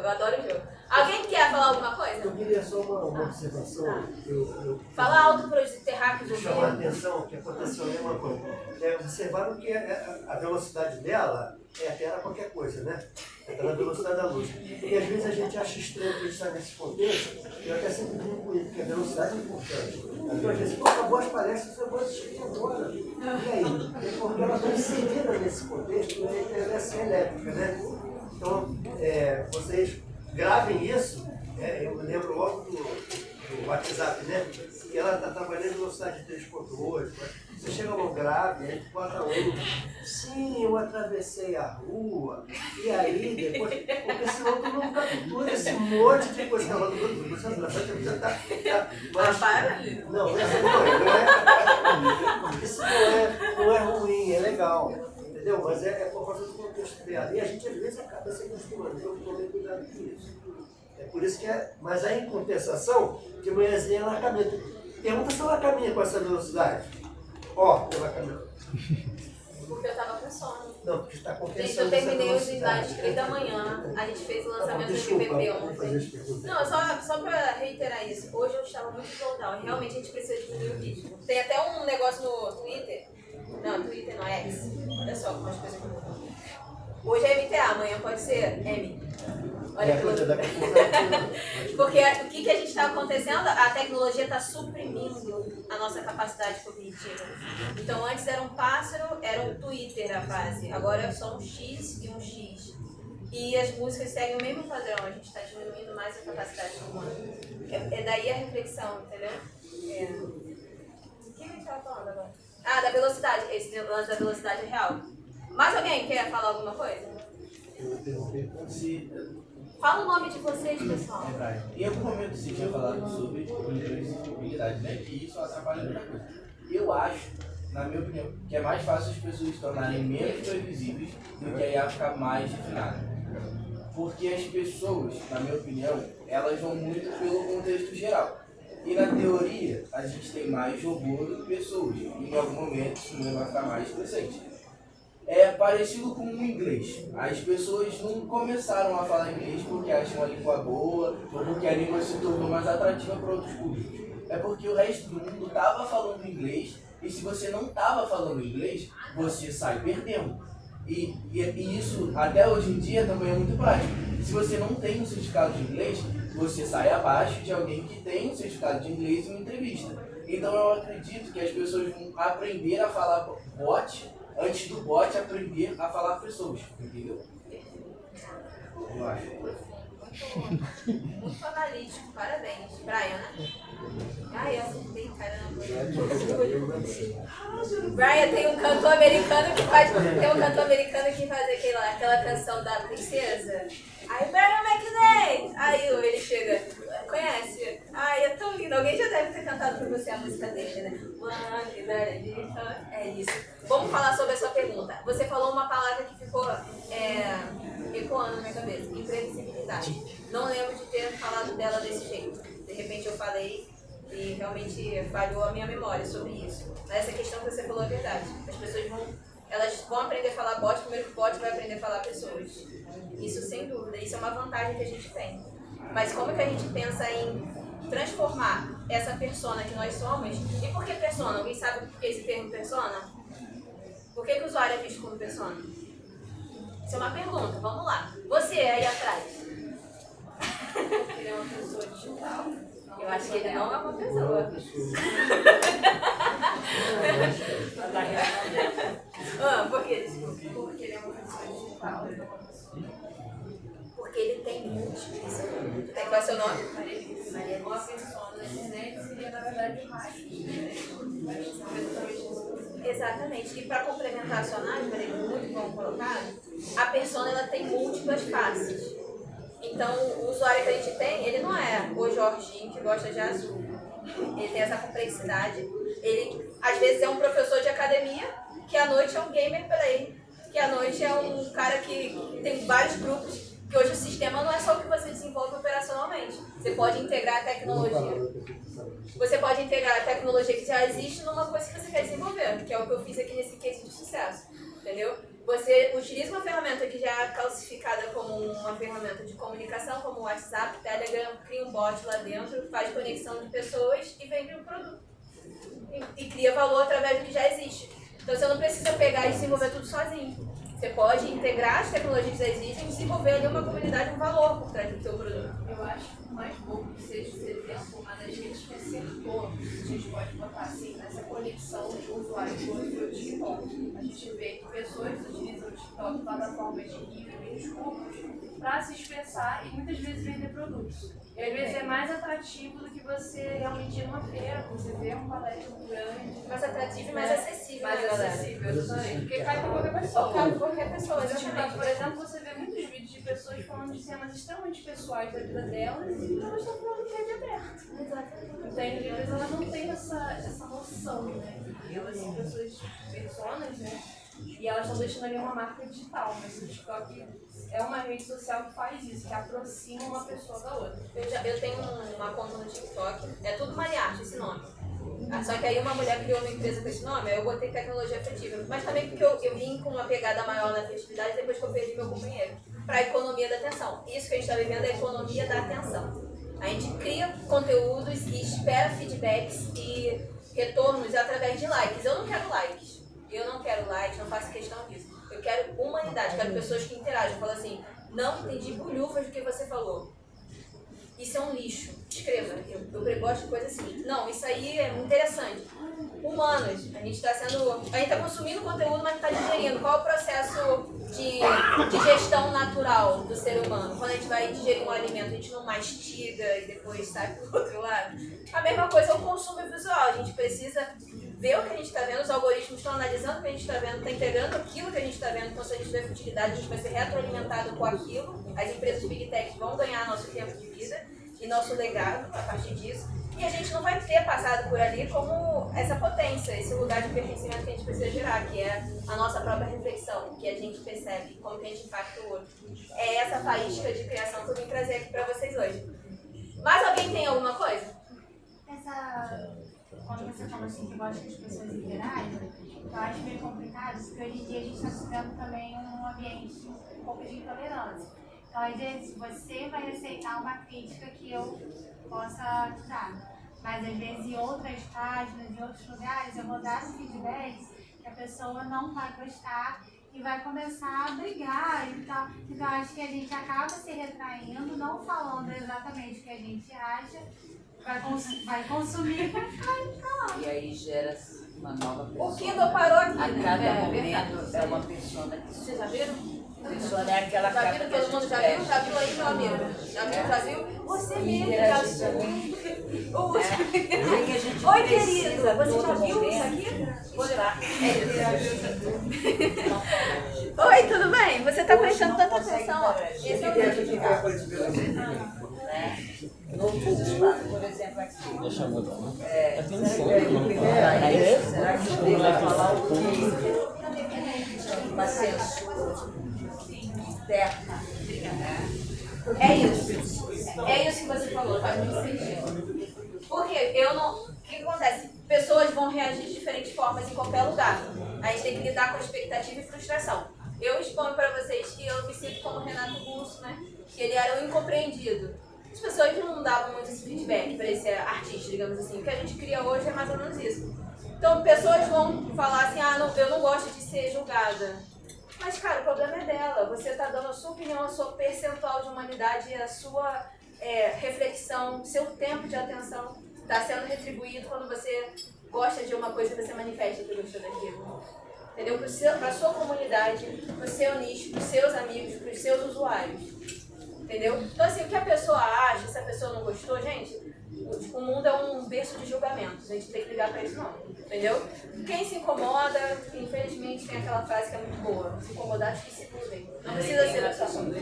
[SPEAKER 5] Alguém quer falar alguma coisa?
[SPEAKER 4] Eu queria só uma observação.
[SPEAKER 5] Fala alto para os terráqueos ouvirem.
[SPEAKER 1] Chamar a atenção que aconteceu a mesma coisa. Observaram que a velocidade dela era qualquer coisa, né? Está na velocidade da luz. E às vezes a gente acha estranho que a gente está nesse contexto, e eu até sempre digo com ele, porque a velocidade é importante. Então, às vezes, a voz parece que a voz chega agora. E aí? É porque ela está inserida nesse contexto da internet elétrica, né? Então, vocês gravem isso, eu me lembro logo do WhatsApp, né? Que ela está trabalhando em velocidade de 3.8. Você chega no grave, a gente bota sim, eu atravessei a rua, e aí depois, porque senão tu não captura esse monte de coisa. Não, isso não é ruim, é legal, entendeu? Mas é por causa do contexto dela. E a gente às vezes acaba se acostumando, então tomei cuidado com isso. É por isso que mas aí em compensação, de manhãzinha ela caminha. Pergunta se ela caminha com essa velocidade. Ela caminha.
[SPEAKER 5] Porque eu tava com sono.
[SPEAKER 1] Não, porque está compensando.
[SPEAKER 5] Gente, eu terminei os slides 3 da manhã. A gente fez o lançamento do MVP ontem. Não, só para reiterar isso. Hoje eu estava muito voltado. Realmente a gente precisa diminuir o ritmo. Tem até um negócio no Twitter. Não, Twitter não, é X. Olha só como as coisas mudam. Hoje é MTA, amanhã pode ser M. Olha que loucura. Porque o que a gente está acontecendo? A tecnologia está suprimindo a nossa capacidade cognitiva. Então antes era um pássaro, era um Twitter a frase. Agora é só um X e um X. E as músicas seguem o mesmo padrão. A gente está diminuindo mais a capacidade humana. É daí a reflexão, entendeu? O que a gente estava falando agora? Da velocidade. Esse lance da velocidade é real. Mais alguém quer falar alguma coisa? Fala o nome de vocês, pessoal.
[SPEAKER 7] Em algum momento você tinha falado sobre imprevisibilidade, né? Que isso atrapalha muita coisa. Eu acho, na minha opinião, que é mais fácil as pessoas se tornarem menos previsíveis do que a IA ficar mais refinada. Porque as pessoas, na minha opinião, elas vão muito pelo contexto geral. E na teoria, a gente tem mais robô do que pessoas. E em algum momento isso vai ficar mais presente. É parecido com o inglês. As pessoas não começaram a falar inglês porque acham a língua boa ou porque a língua se tornou mais atrativa para outros públicos. É porque o resto do mundo estava falando inglês e se você não estava falando inglês, você sai perdendo. E isso, até hoje em dia, também é muito prático. Se você não tem um certificado de inglês, você sai abaixo de alguém que tem um certificado de inglês em uma entrevista. Então eu acredito que as pessoas vão aprender a falar bot antes do bot aprender a falar pessoas, entendeu? Eu acho.
[SPEAKER 5] Muito muito analítico. Parabéns. Brian, né? Ai, eu acertei, caramba. Brian tem um cantor americano que faz. Tem um cantor americano que faz aquela canção da princesa. Aí, Brian McKnight! Aí ele chega, conhece? Ai, é tão lindo. Alguém já deve ter cantado pra você a música dele, né? É isso. Vamos falar sobre a sua pergunta. Você falou uma palavra que ficou ecoando na minha cabeça. Imprevisibilidade. Não lembro de ter falado dela desse jeito. De repente eu falei e realmente falhou a minha memória sobre isso. Mas essa questão que você falou é verdade. As pessoas vão aprender a falar bot, primeiro que o bot vai aprender a falar pessoas. Isso sem dúvida, isso é uma vantagem que a gente tem. Mas como que a gente pensa em transformar essa persona que nós somos? E por que persona? Alguém sabe por que esse termo persona? Por que o usuário é visto como persona? Isso é uma pergunta, vamos lá. Você aí atrás.
[SPEAKER 3] Ele é uma pessoa digital.
[SPEAKER 5] Eu acho que ele não é uma pessoa. Por quê? Desculpa.
[SPEAKER 3] Porque ele é uma pessoa digital.
[SPEAKER 5] Porque ele tem múltiplos. Qual é o seu nome?
[SPEAKER 3] Maria, uma pessoa na internet seria, na verdade, mais.
[SPEAKER 5] Exatamente. E para complementar a sua análise, muito bom colocado, a persona ela tem múltiplas faces. Então, o usuário que a gente tem, ele não é o Jorginho que gosta de azul. Ele tem essa complexidade. Ele, às vezes, é um professor de academia, que à noite é um gamer play, que à noite é um cara que tem vários grupos, que hoje o sistema não é só o que você desenvolve operacionalmente. Você pode integrar a tecnologia. Você pode integrar a tecnologia que já existe numa coisa que você quer desenvolver, que é o que eu fiz aqui nesse case de sucesso. Entendeu? Você utiliza uma ferramenta que já é classificada como uma ferramenta de comunicação, como o WhatsApp, Telegram, cria um bot lá dentro, faz conexão de pessoas e vende um produto. E cria valor através do que já existe. Então você não precisa pegar e desenvolver tudo sozinho. Você pode integrar as tecnologias que já existem e desenvolver ali uma comunidade, um valor por trás do seu produto.
[SPEAKER 3] Eu acho que o mais bobo que seja esse exemplo, uma das gente que acertou, a gente pode botar assim, nessa conexão de usuário com o TikTok. A gente vê que pessoas utilizam o TikTok, plataformas de nível e de grupos, para se expressar e muitas vezes vender produtos. E às vezes é mais atrativo do que você realmente ir numa feira, você vê um palete grande.
[SPEAKER 5] Mais atrativo e mais acessível,
[SPEAKER 3] Mais
[SPEAKER 5] né, galera?
[SPEAKER 3] acessível, exatamente. Porque cai para qualquer pessoa.
[SPEAKER 5] Cai para qualquer pessoa,
[SPEAKER 3] Exatamente. Por exemplo, você vê muitos vídeos de pessoas falando de temas extremamente pessoais da vida delas e elas estão falando que é de aberto.
[SPEAKER 5] Exatamente.
[SPEAKER 3] Entende? Às vezes elas não têm essa noção, né? Elas são pessoas, personas, né? E elas estão deixando ali uma marca digital, mas o TikTok é uma rede social que faz isso, que aproxima uma pessoa da outra.
[SPEAKER 5] Eu tenho uma conta no TikTok, é tudo Mariarte esse nome. Só que aí uma mulher criou uma empresa com esse nome, aí eu botei tecnologia afetiva. Mas também porque eu vim com uma pegada maior na afetividade depois que eu perdi meu companheiro. Para a economia da atenção. Isso que a gente está vivendo é a economia da atenção. A gente cria conteúdos e espera feedbacks e retornos através de likes. Eu não quero likes. Eu não quero likes, não faço questão disso. Eu quero humanidade, quero pessoas que interagem. Falam assim, não entendi bolhufas do que você falou. Isso é um lixo. Escreva. Eu gosto de coisa assim. Não, isso aí é interessante. Humanos. A gente está consumindo conteúdo, mas está digerindo. Qual é o processo de digestão natural do ser humano? Quando a gente vai digerir um alimento, a gente não mastiga e depois sai pro outro lado. A mesma coisa é o consumo visual. A gente precisa ver o que a gente está vendo, os algoritmos estão analisando o que a gente está vendo, está integrando aquilo que a gente está vendo, então se a gente tiver utilidade, a gente vai ser retroalimentado com aquilo. As empresas Big Tech vão ganhar nosso tempo de vida e nosso legado a partir disso. E a gente não vai ter passado por ali como essa potência, esse lugar de pertencimento que a gente precisa gerar, que é a nossa própria reflexão, que a gente percebe como que a gente impacta o outro. É essa faísca de criação que eu vim trazer aqui para vocês hoje. Mais alguém tem alguma coisa?
[SPEAKER 8] Quando você fala assim que gosta que as pessoas interagem, eu acho meio complicado, porque hoje em dia a gente está vivendo também um ambiente um pouco de intolerância. Então, às vezes, você vai aceitar uma crítica que eu possa te dar, mas às vezes em outras páginas, em outros lugares, eu vou dar feedbacks que a pessoa não vai gostar e vai começar a brigar e tal. Então, acho que a gente acaba se retraindo, não falando exatamente o que a gente acha, vai consumir e vai ficar calado.
[SPEAKER 9] E aí gera uma nova pessoa.
[SPEAKER 5] O Kindle parou aqui,
[SPEAKER 9] A
[SPEAKER 5] né?
[SPEAKER 9] cada momento é uma pessoa que
[SPEAKER 5] Vocês já viram?
[SPEAKER 9] Persona é aquela
[SPEAKER 5] Já
[SPEAKER 9] capa
[SPEAKER 5] viram?
[SPEAKER 9] que a
[SPEAKER 5] Todo mundo
[SPEAKER 9] gente
[SPEAKER 5] já viu?
[SPEAKER 9] veste.
[SPEAKER 5] Já viu aí, meu amigo? Já viu? Já viu? Você mesmo já
[SPEAKER 9] Interagir
[SPEAKER 5] viu.
[SPEAKER 9] O que a gente
[SPEAKER 5] Oi,
[SPEAKER 9] precisa
[SPEAKER 5] querido. Você já
[SPEAKER 9] todo
[SPEAKER 5] viu isso
[SPEAKER 9] momento
[SPEAKER 5] aqui?
[SPEAKER 9] está
[SPEAKER 5] Oi, tudo bem? Você tá
[SPEAKER 9] Hoje
[SPEAKER 5] prestando
[SPEAKER 9] não
[SPEAKER 5] tanta
[SPEAKER 9] consegue
[SPEAKER 5] atenção, ó.
[SPEAKER 9] interagir.
[SPEAKER 5] Esse é o
[SPEAKER 1] Tem
[SPEAKER 5] livro.
[SPEAKER 1] aqui que é a coisa de
[SPEAKER 9] né? No espaço, por exemplo, aqui.
[SPEAKER 10] Deixa mudar, né?
[SPEAKER 9] Será que eu devo falar o quê? Uma censura interna.
[SPEAKER 5] É isso. É isso que você falou, faz muito sentido. Porque eu não. O que acontece? Pessoas vão reagir de diferentes formas em qualquer lugar. A gente tem que lidar com expectativa e frustração. Eu exponho para vocês que eu me sinto como Renato Russo, né? Que ele era o incompreendido. As pessoas não davam muito esse feedback para esse artista, digamos assim. O que a gente cria hoje é mais ou menos isso. Então, pessoas vão falar assim, ah, não, eu não gosto de ser julgada. Mas, cara, o problema é dela. Você está dando a sua opinião, a sua percentual de humanidade, a sua reflexão, seu tempo de atenção está sendo retribuído quando você gosta de uma coisa e você manifesta que gostou daquilo. Entendeu? Para a sua comunidade, para o seu nicho, para os seus amigos, para os seus usuários. Entendeu? Então, assim, o que a pessoa acha, se a pessoa não gostou, gente, o mundo é um berço de julgamentos. A gente tem que ligar pra isso, não. Entendeu? Quem se incomoda, infelizmente, tem aquela frase que é muito boa: se incomodados que se mudem. Não precisa ser dessa forma.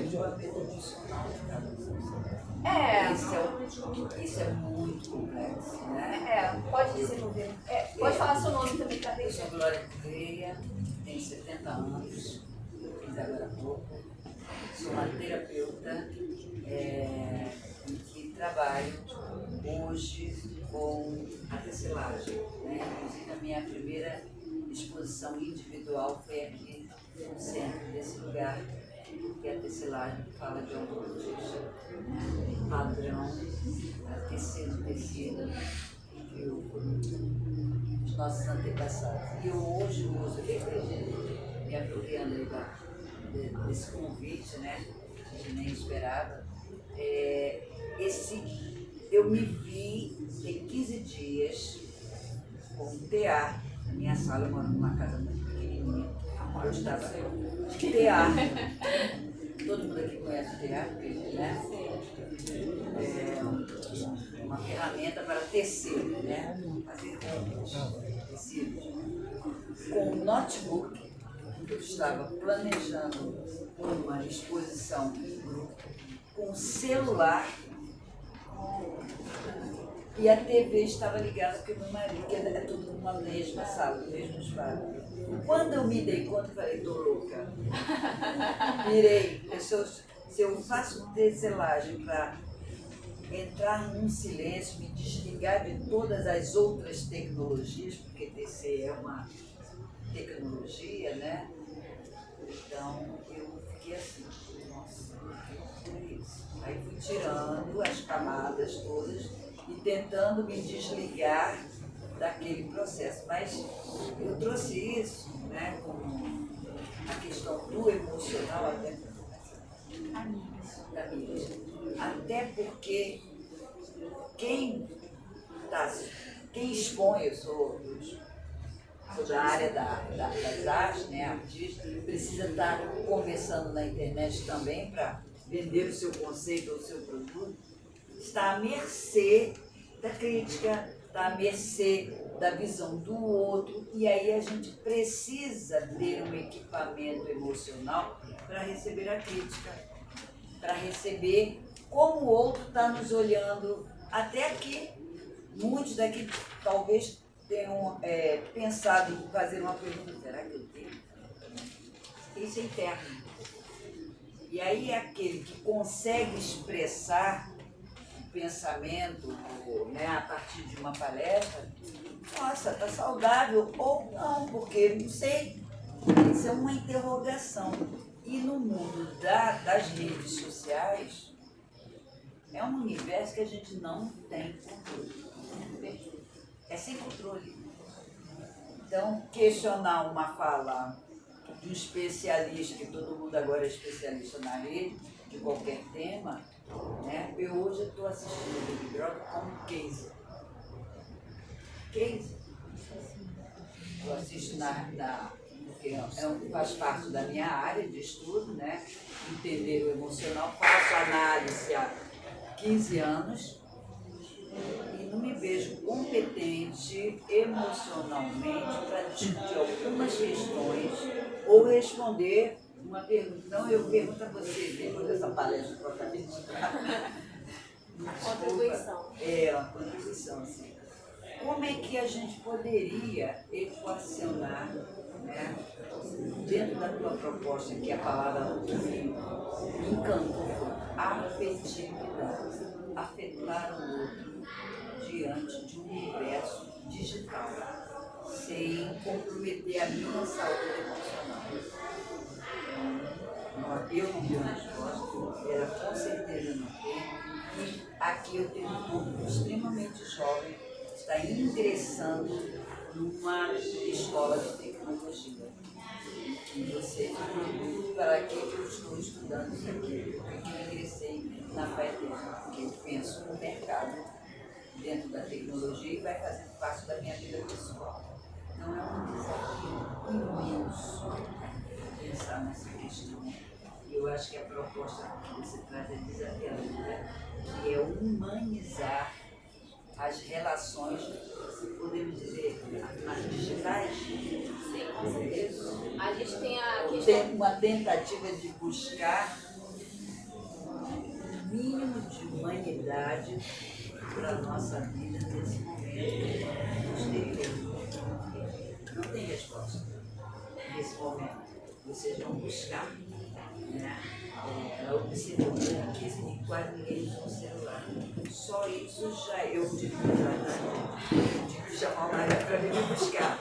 [SPEAKER 9] Isso é muito complexo, né?
[SPEAKER 5] Pode desenvolver. Pode falar seu nome também, tá?
[SPEAKER 9] Eu sou Glória Correia, tenho 70 anos, fiz agora há pouco. Sou uma terapeuta em que trabalho hoje com a tecelagem. Né? Inclusive, a minha primeira exposição individual foi aqui no centro desse lugar, que é a tecelagem, que fala de alguns padrão, tecido, os nossos antepassados. E eu hoje uso, me apropriando aí desse convite, né, que nem esperava, eu me vi tem 15 dias com um tear na minha sala. Eu moro numa casa muito pequenininha, eu estava tear. Todo mundo aqui conhece o tear, né? Uma ferramenta para tecer, né? Fazer tecidos. Com um notebook, eu estava planejando uma exposição em grupo, com um celular, e a TV estava ligada porque meu marido, que é tudo numa mesma sala, no mesmo espaço. Quando eu me dei conta, eu falei, tô louca. Mirei, se eu faço tecelagem para entrar num silêncio, me desligar de todas as outras tecnologias, porque tecer é uma tecnologia, né? Então eu fiquei assim, nossa, que foi isso? Aí fui tirando as camadas todas e tentando me desligar daquele processo. Mas eu trouxe isso, né, como a questão do emocional até da mídia. Até porque quem expõe, eu sou da área das artes, né, artista, precisa estar conversando na internet também para vender o seu conceito ou o seu produto, está à mercê da crítica, está à mercê da visão do outro, e aí a gente precisa ter um equipamento emocional para receber a crítica, para receber como o outro está nos olhando. Até aqui, muitos daqui talvez tenham pensado em fazer uma pergunta: será que eu tenho? Isso é interno. E aí é aquele que consegue expressar o pensamento, né, a partir de uma palestra, nossa, está saudável ou não, porque não sei. Isso é uma interrogação. E no mundo das redes sociais, é um universo que a gente não tem controle. É sem controle. Então, questionar uma fala de um especialista, que todo mundo agora é especialista na rede, de qualquer tema, né? Eu hoje estou assistindo o Big Brother como case. Case. Eu assisto porque faz parte da minha área de estudo, né? Entender o emocional, faço análise há 15 anos e não me vejo competente emocionalmente para discutir algumas questões ou responder uma pergunta. Então, eu pergunto a você, depois dessa palestra que eu acabei de dar.
[SPEAKER 5] Contribuição.
[SPEAKER 9] Uma contribuição, assim. Como é que a gente poderia equacionar, né, dentro da tua proposta, que a palavra que me encantou foi afetividade, afetar o outro diante de um universo digital, sem comprometer a minha saúde emocional? Eu não tenho resposta, ela com certeza não tem. E aqui eu tenho um público extremamente jovem, que está ingressando numa escola de tecnologia. E vocês me para que eu estou estudando isso aqui, porque eu ingressei na FATEC, porque eu penso no mercado dentro da tecnologia e vai fazendo parte da minha vida pessoal. Então é um desafio imenso pensar nessa questão. Eu acho que a proposta que você traz é desafiadora, que é humanizar as relações, podemos dizer, as digitais.
[SPEAKER 5] Sim, com certeza. A gente tem a
[SPEAKER 9] Tem
[SPEAKER 5] questão...
[SPEAKER 9] uma tentativa de buscar um mínimo de humanidade para a nossa vida nesse momento. Não tem resposta nesse momento. Vocês vão buscar, né? Ela observou uma riqueza de quase ninguém usa um celular. Só isso já eu tive que chamar o marido para vir me buscar.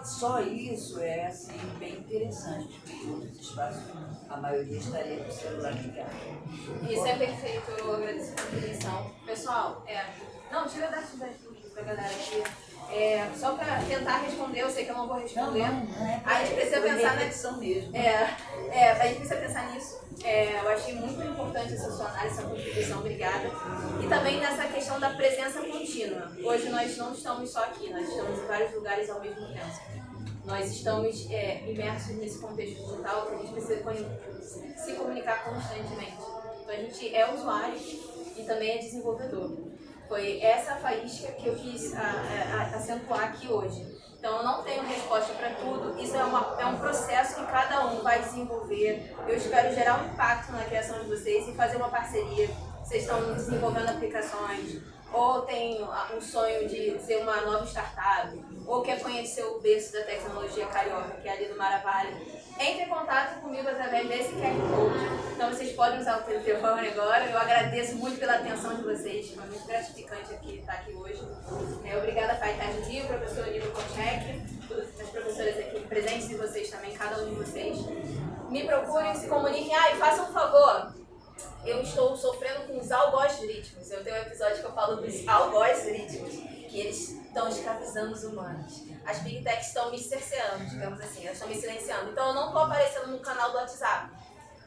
[SPEAKER 9] Só isso é assim, bem interessante, porque em outros espaços a maioria estaria com o celular ligado.
[SPEAKER 5] Isso é perfeito, eu agradeço a contribuição. Pessoal, não, tira das dúvidas pra galera aqui. Só para tentar responder, eu sei que eu não vou responder. A gente precisa pensar na
[SPEAKER 9] mesmo.
[SPEAKER 5] A gente precisa pensar nisso. Eu achei muito importante essa sua análise, essa contribuição, obrigada. E também nessa questão da presença contínua. Hoje nós não estamos só aqui, nós estamos em vários lugares ao mesmo tempo. Nós estamos imersos nesse contexto digital que a gente precisa se comunicar constantemente. Então a gente é usuário e também é desenvolvedor. Foi essa faísca que eu quis acentuar aqui hoje. Então eu não tenho resposta para tudo, isso é um processo que cada um vai desenvolver. Eu espero gerar um impacto na criação de vocês e fazer uma parceria. Vocês estão desenvolvendo aplicações, ou tem um sonho de ser uma nova startup, ou quer conhecer o berço da tecnologia carioca, que é ali do Maravalha, entre em contato comigo através desse QR Code. Então vocês podem usar o telefone agora. Eu agradeço muito pela atenção de vocês, foi muito gratificante estar aqui hoje. Obrigada, FATEC Rio, professor Nilo Kochek, as professoras aqui presentes e vocês também, cada um de vocês. Me procurem, se comuniquem. E façam um favor. Eu estou sofrendo com os algoritmos. Eu tenho um episódio que eu falo dos algoritmos, que eles estão escravizando os humanos. As Big Techs estão me cerceando, digamos assim, elas estão me silenciando. Então eu não estou aparecendo no canal do WhatsApp.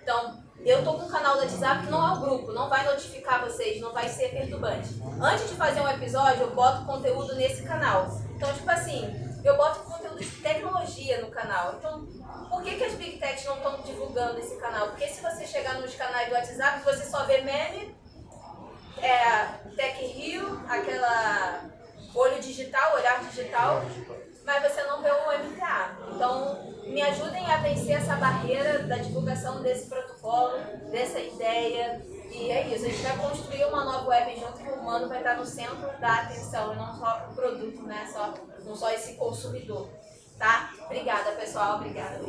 [SPEAKER 5] Então, eu estou com um canal do WhatsApp que não é o grupo, não vai notificar vocês, não vai ser perturbante. Antes de fazer um episódio, eu boto conteúdo nesse canal. Então, tipo assim, eu boto conteúdo de tecnologia no canal. Então, por que as Big Techs não estão divulgando esse canal? Porque se você chegar nos canais do WhatsApp, você só vê meme, Tech Rio, aquela olho digital, olhar digital, mas você não vê o MTA. Então, me ajudem a vencer essa barreira da divulgação desse protocolo, dessa ideia. E é isso, a gente vai construir uma nova web junto, que o humano vai estar no centro da atenção, e não só o produto, né? Não só esse consumidor. Tá? Obrigada, pessoal. Obrigada.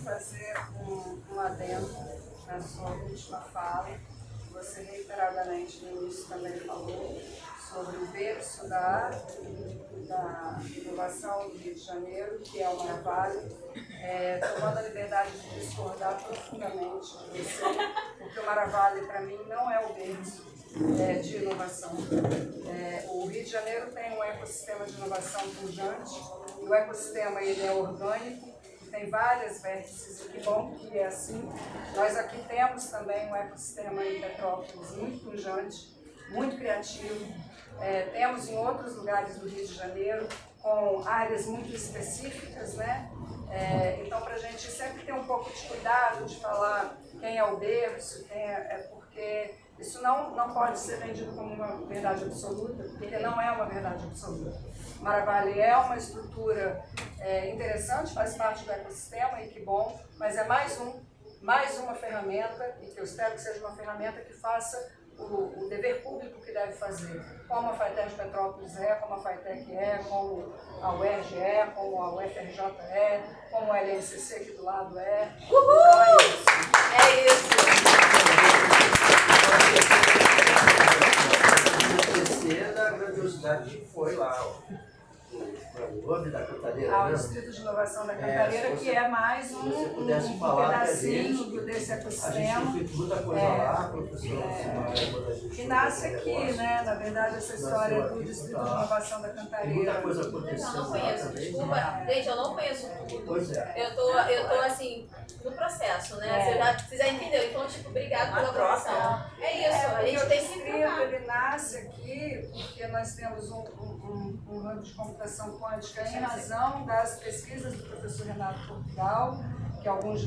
[SPEAKER 3] Fazer um adendo na sua última fala. Você reiteradamente no início também falou sobre o berço da inovação do Rio de Janeiro, que é o Maravalha, tomando a liberdade de discordar profundamente de você, porque o Maravalha, para mim, não é o berço de inovação. O Rio de Janeiro tem um ecossistema de inovação pujante, e o ecossistema ele é orgânico, tem várias vértices e que bom que é assim. Nós aqui temos também um ecossistema em Petrópolis muito pujante, muito criativo. Temos em outros lugares do Rio de Janeiro, com áreas muito específicas, né? Então, para a gente sempre ter um pouco de cuidado de falar quem é o berço, porque isso não pode ser vendido como uma verdade absoluta, porque não é uma verdade absoluta. Maravalha é uma estrutura interessante, faz parte do ecossistema e que bom, mas é mais uma ferramenta, e que eu espero que seja uma ferramenta que faça o dever público que deve fazer, como a FATEC de Petrópolis como a FATEC como a UERJ como a UFRJ como a LNCC aqui do lado
[SPEAKER 5] Uhul!
[SPEAKER 3] Então é isso.
[SPEAKER 5] É isso.
[SPEAKER 1] Esquecer da grandiosidade que foi lá, o nome da Cantareira.
[SPEAKER 3] Ao Instituto de Inovação da Cantareira, que é mais um pedacinho desse
[SPEAKER 1] A gente
[SPEAKER 3] ecossistema.
[SPEAKER 1] tem feito muita coisa lá, professor.
[SPEAKER 3] Que nasce aqui, né? Na verdade, essa história do Distrito de Inovação da Cantareira.
[SPEAKER 1] Muita coisa aconteceu.
[SPEAKER 5] Não conheço, desculpa. Gente, eu não conheço tudo.
[SPEAKER 1] Pois é.
[SPEAKER 5] Eu tô assim, no processo, né? Você já entendeu? Então, tipo, obrigado pela promoção. É isso, a gente tem que trocar.
[SPEAKER 3] Ele nasce aqui porque nós temos um ramo de computação quântica em razão das pesquisas do professor Renato Portugal, que alguns de